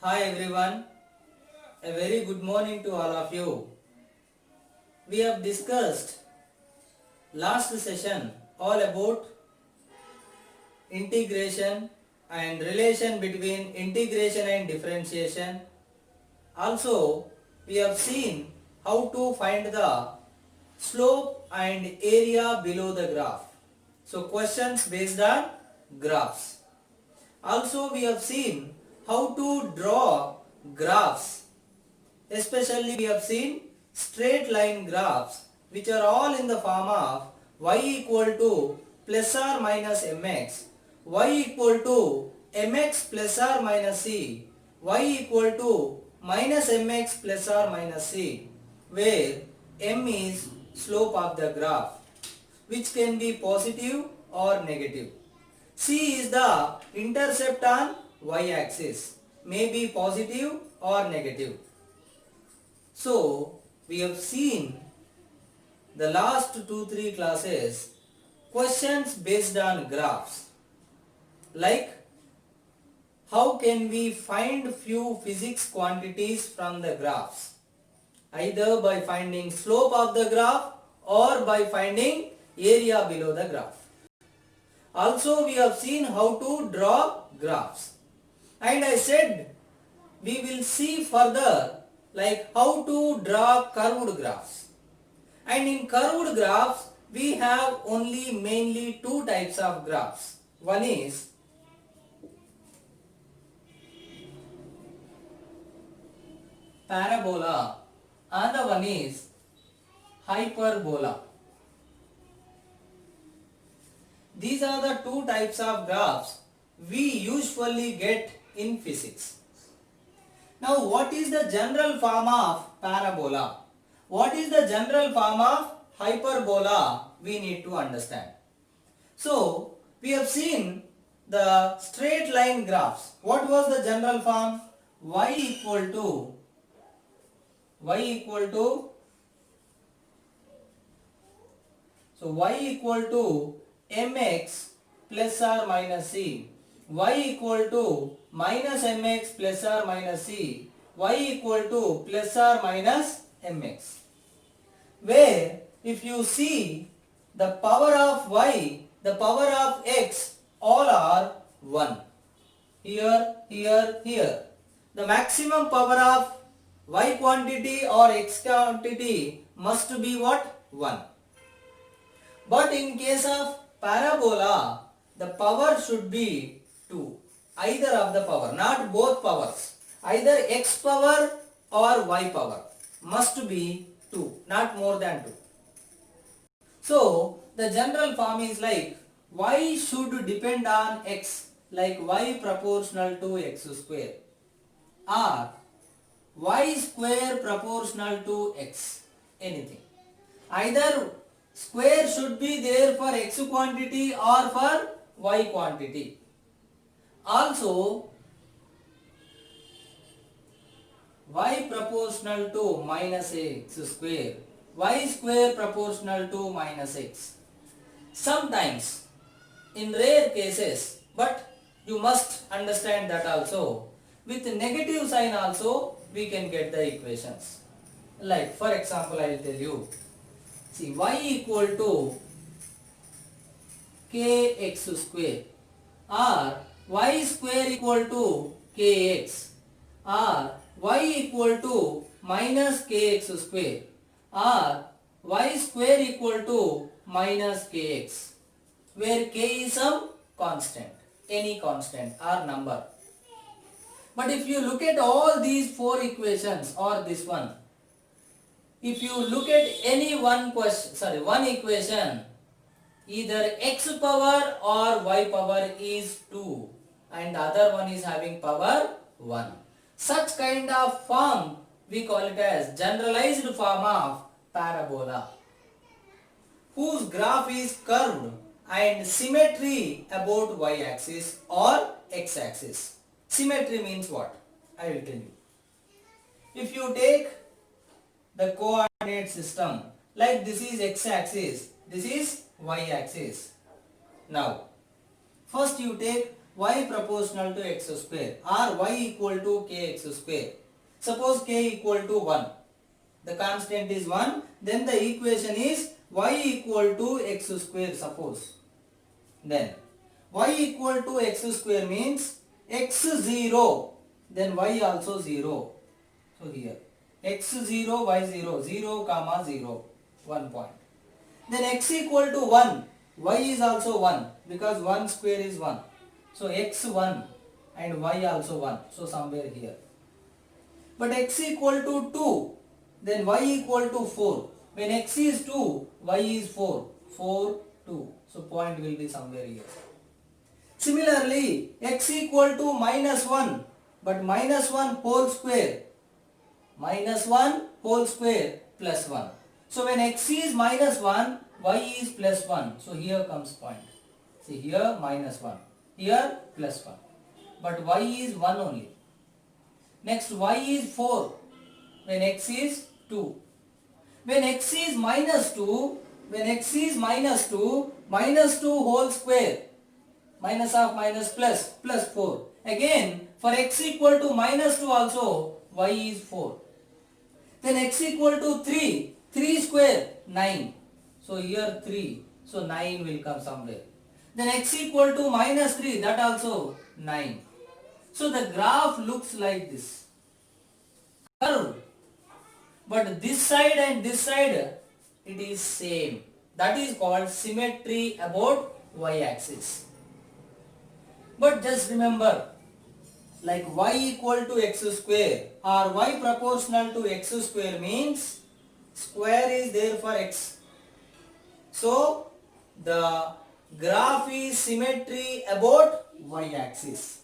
Hi everyone, a very good morning to all of you. We have discussed last session all about integration and relation between integration and differentiation. Also, we have seen how to find the slope and area below the graph. So questions based on graphs. Also, we have seen how to draw graphs. Especially we have seen straight line graphs which are all in the form of y equal to plus or minus mx, y equal to mx plus or minus c, y equal to minus mx plus or minus c, where m is slope of the graph which can be positive or negative. C is the intercept on y axis, may be positive or negative. So, we have seen the last 2-3 classes questions based on graphs, like how can we find few physics quantities from the graphs, either by finding slope of the graph or by finding area below the graph. Also, we have seen how to draw graphs, and I said we will see further like how to draw curved graphs. And in curved graphs we have only mainly two types of graphs. One is parabola, another one is hyperbola. These are the two types of graphs we usually get in physics. Now, what is the general form of parabola? What is the general form of hyperbola? We need to understand. So, we have seen the straight line graphs. What was the general form? y equal to mx plus or minus c, y equal to minus mx plus or minus c, y equal to plus or minus mx, where if you see the power of y, the power of x, all are 1. Here, here. The maximum power of y quantity or x quantity must be what? 1. But in case of parabola, the power should be 2. Either of the power, not both powers. Either x power or y power must be 2, not more than 2. So, the general form is like y should depend on x, like y proportional to x square, or y square proportional to x, anything. Either square should be there for x quantity or for y quantity. Also, y proportional to minus x square, y square proportional to minus x. Sometimes, in rare cases, but you must understand that also, with negative sign also we can get the equations. Like for example, I will tell you, see y equal to kx square, or y square equal to kx, or y equal to minus kx square, or y square equal to minus kx, where k is some constant, any constant or number. But if you look at all these four equations or this one, if you look at any one equation, either x power or y power is 2 and the other one is having power 1. Such kind of form we call it as generalized form of parabola, whose graph is curved and symmetry about y-axis or x-axis. Symmetry means what? I will tell you. If you take the coordinate system, like this is x-axis, this is y-axis. Now, first you take y proportional to x square or y equal to kx square. Suppose k equal to 1. The constant is 1. Then the equation is y equal to x square suppose. Then y equal to x square means x 0. Then y also 0. So here x 0 y 0 0 comma 0 1 point. Then x equal to 1 y is also 1 because 1 square is 1. So x 1 and y also 1. So somewhere here. But x equal to 2 then y equal to 4. When x is 2 y is 4. 4 2. So point will be somewhere here. Similarly x equal to minus 1 but minus 1 whole square. Minus 1 whole square plus 1. So when x is minus 1, y is plus 1. So here comes point. See here minus 1. Here plus 1. But y is 1 only. Next y is 4. When x is 2. When x is minus 2, minus 2 whole square. Minus of minus plus 4. Again for x equal to minus 2 also y is 4. Then x equal to 3. 3 square 9. So here 3. So 9 will come somewhere. Then x equal to minus 3. That also 9. So the graph looks like this. Curve. But this side and this side it is same. That is called symmetry about y-axis. But just remember, like y equal to x square or y proportional to x square means square is there for x. So the graph is symmetry about y-axis.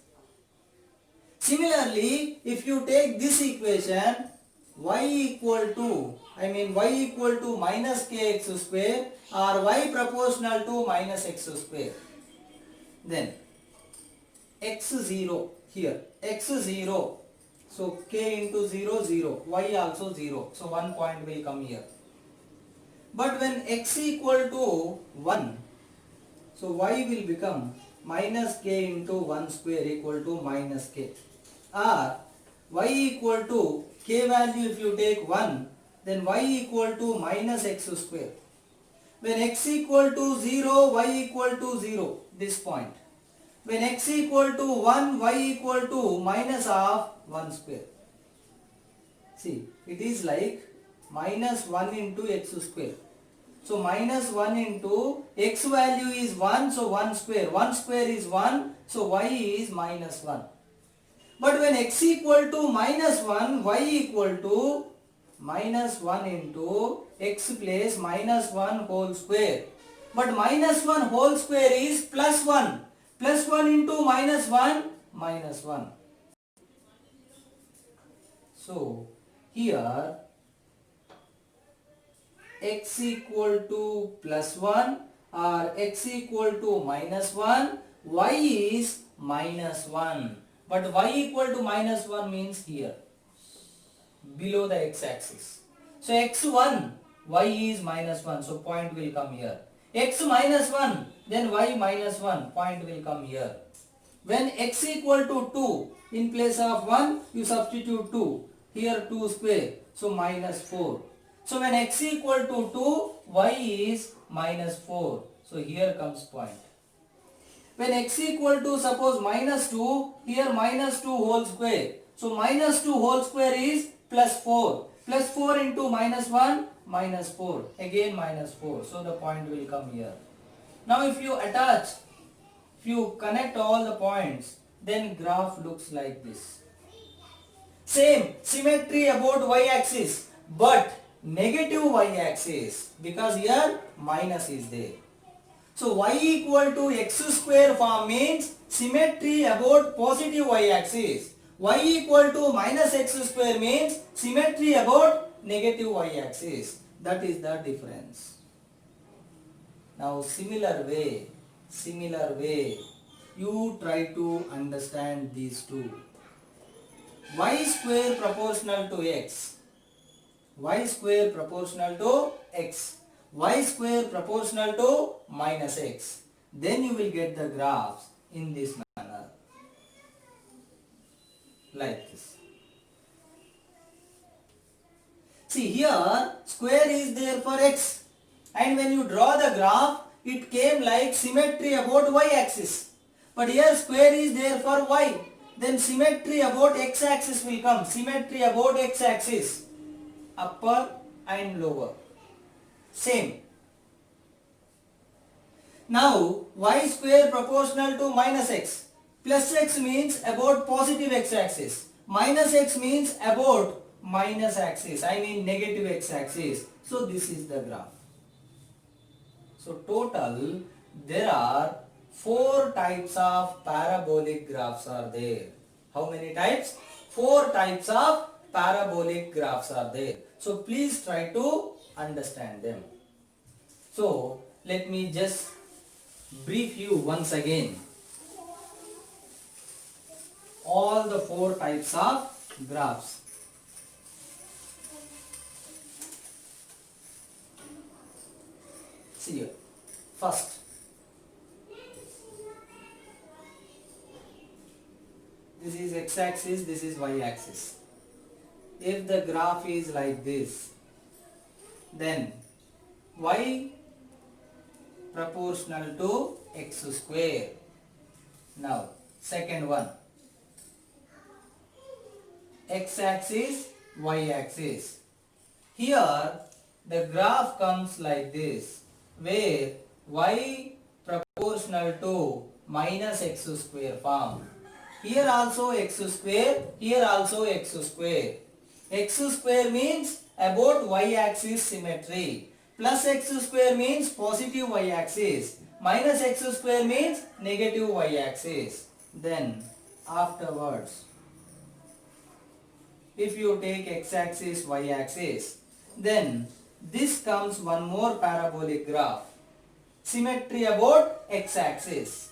Similarly, if you take this equation y equal to minus kx square or y proportional to minus x square, then x 0 here, x 0, so k into 0 0, y also 0, so 1 point will come here. But when x equal to 1, so y will become minus k into 1 square equal to minus k, or y equal to k value if you take 1, then y equal to minus x square. When x equal to 0, y equal to 0, this point. When x equal to 1, y equal to minus of 1 square. See, it is like minus 1 into x square. So minus 1 into x value is 1, so 1 square. 1 square is 1, so y is minus 1. But when x equal to minus 1, y equal to minus 1 into x place minus 1 whole square. But minus 1 whole square is plus 1. Plus 1 into minus 1, minus 1. So here x equal to plus 1 or x equal to minus 1, y is minus 1. But y equal to minus 1 means here, below the x-axis. So x1, y is minus 1, so point will come here. X minus 1, then y minus 1, point will come here. When x equal to 2, in place of 1, you substitute 2. Here 2 square, so minus 4. So when x equal to 2, y is minus 4. So here comes point. When x equal to suppose minus 2, here minus 2 whole square. So minus 2 whole square is plus 4. Plus 4 into minus 1, minus 4. Again minus 4. So the point will come here. Now if you attach, if you connect all the points, then graph looks like this. Same symmetry about y-axis, but negative y-axis, because here minus is there. So y equal to x square form means symmetry about positive y-axis. Y equal to minus x square means symmetry about negative y-axis. That is the difference. Now similar way, you try to understand these two. Y square proportional to x. Y square proportional to x. Y square proportional to minus x. Then you will get the graphs in this manner. like this. See here, square is there for x, and when you draw the graph, it came like symmetry about y-axis. But here square is there for y, then symmetry about x-axis will come. Symmetry about x-axis, upper and lower, same. Now y square proportional to minus x. Plus x means about positive x-axis. Minus x means about minus axis, I mean negative x-axis. So this is the graph. So total there are 4 types of parabolic graphs are there. How many types? 4 types of parabolic graphs are there. So please try to understand them. So let me just brief you once again all the 4 types of graphs. See here. First, this is x-axis, this is y-axis. If the graph is like this, then y proportional to x square. Now, second one, x-axis, y-axis. Here, the graph comes like this, where y proportional to minus x square form. Here also x square, here also x square. X square means about y-axis symmetry. Plus x square means positive y-axis. Minus x square means negative y-axis. Then afterwards, if you take x-axis, y-axis, then this comes one more parabolic graph. Symmetry about x-axis.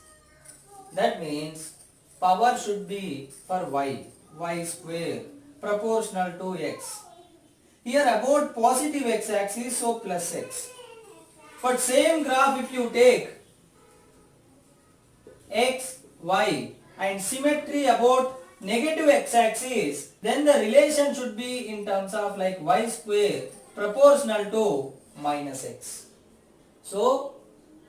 That means power should be for y, y square proportional to x. Here about positive x-axis, so plus x. But same graph if you take x, y and symmetry about negative x-axis, then the relation should be in terms of like y square proportional to minus x. So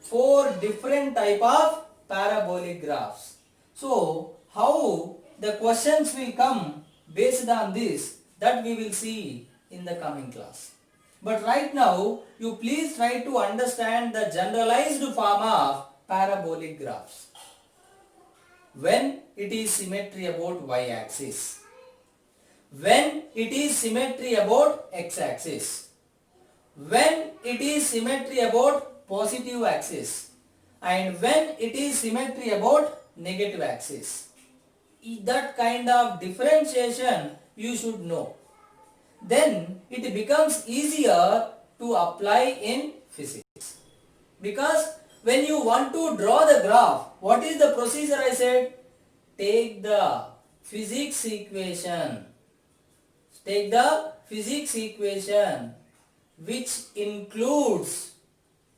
4 different type of parabolic graphs. So how the questions will come based on this, that we will see in the coming class. But right now you please try to understand the generalized form of parabolic graphs. When it is symmetry about y-axis, when it is symmetry about x-axis, when it is symmetry about positive axis, and when it is symmetry about negative axis. That kind of differentiation you should know. Then it becomes easier to apply in physics. Because when you want to draw the graph, what is the procedure I said? Take the physics equation. Take the physics equation which includes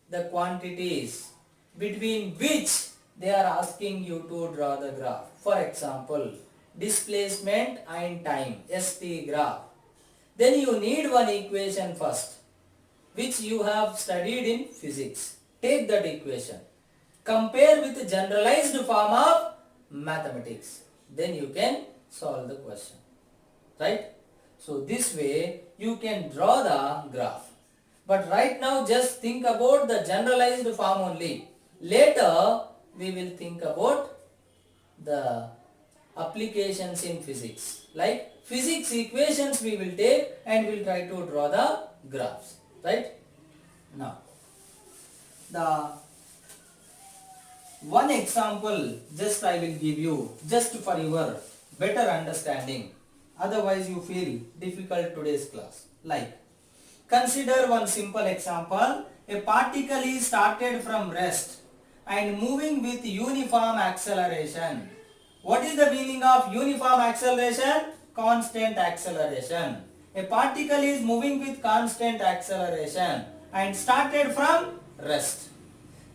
the quantities between which they are asking you to draw the graph. For example, displacement and time, ST graph. Then you need one equation first, which you have studied in physics. Take that equation. Compare with the generalized form of mathematics. Then you can solve the question. Right? So this way you can draw the graph. But right now just think about the generalized form only. Later we will think about the applications in physics. Like physics equations we will take and we will try to draw the graphs. Right? Now, the one example just I will give you just for your better understanding. Otherwise you feel difficult today's class. Like, consider one simple example. A particle is started from rest and moving with uniform acceleration. What is the meaning of uniform acceleration? Constant acceleration. A particle is moving with constant acceleration and started from rest.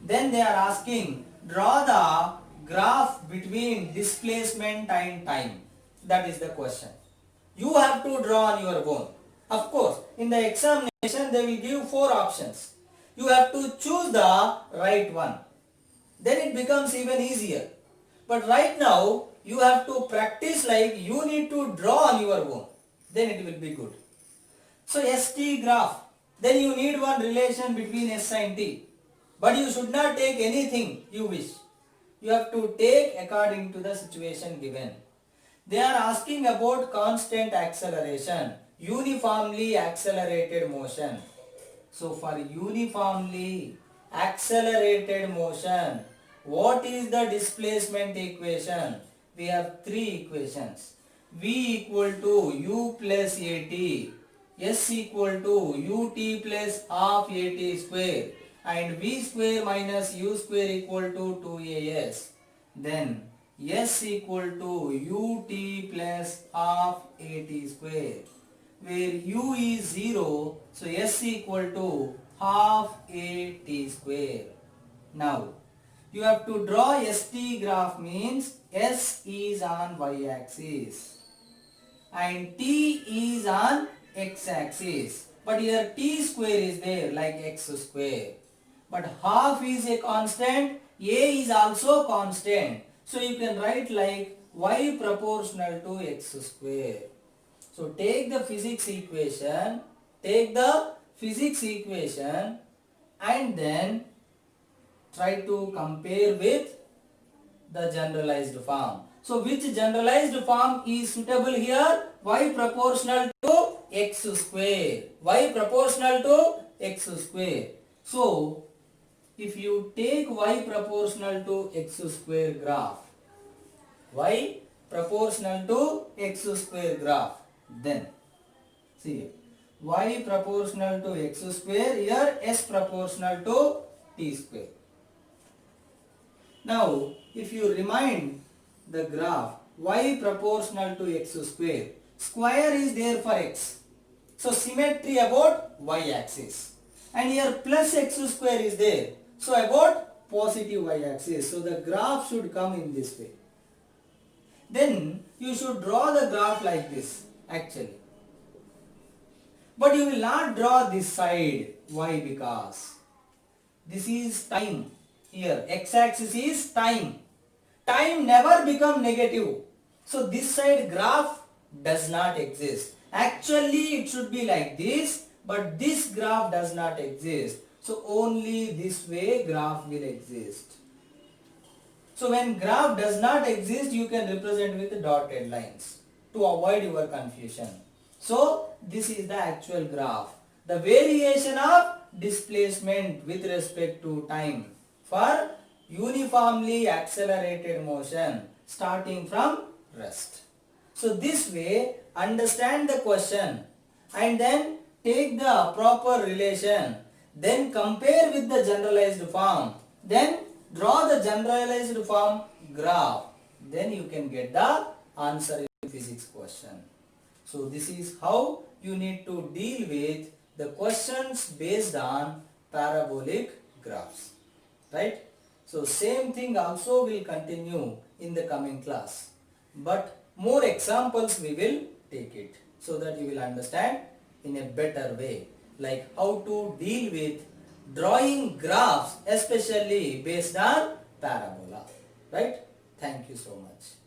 Then they are asking, draw the graph between displacement and time. That is the question. You have to draw on your own. Of course, in the examination they will give 4 options. You have to choose the right one. Then it becomes even easier. But right now, you have to practice like you need to draw on your own. Then it will be good. So ST graph. Then you need one relation between S and T. But you should not take anything you wish. You have to take according to the situation given. They are asking about constant acceleration, uniformly accelerated motion. So for uniformly accelerated motion, what is the displacement equation? We have 3 equations. V equal to U plus AT, S equal to UT plus half AT square, and V square minus U square equal to 2AS. Then S equal to UT plus half AT square, where U is 0, so S equal to half AT square. Now, you have to draw ST graph, means S is on y-axis and T is on x-axis. But here T square is there like x square. But half is a constant, A is also constant. So you can write like y proportional to x square. So take the physics equation and then try to compare with the generalized form. So which generalized form is suitable here? Y proportional to x square. Y proportional to x square. So if you take y proportional to x square graph, y proportional to x square graph, then see y proportional to x square, here s proportional to t square. Now if you remind the graph y proportional to x square, square is there for x, so symmetry about y axis, and here plus x square is there, so about positive y axis. So the graph should come in this way. Then you should draw the graph like this actually. But you will not draw this side. Why? Because this is time. Here x-axis is time. Time never become negative. So this side graph does not exist. Actually it should be like this, but this graph does not exist. So only this way graph will exist. So when graph does not exist, you can represent with dotted lines to avoid your confusion. So this is the actual graph. The variation of displacement with respect to time for uniformly accelerated motion starting from rest. So this way understand the question and then take the proper relation, then compare with the generalized form, then draw the generalized form graph, then you can get the answer in physics question. So this is how you need to deal with the questions based on parabolic graphs, right? So same thing also will continue in the coming class, but more examples we will take it so that you will understand in a better way, like how to deal with drawing graphs especially based on parabola, right? Thank you so much.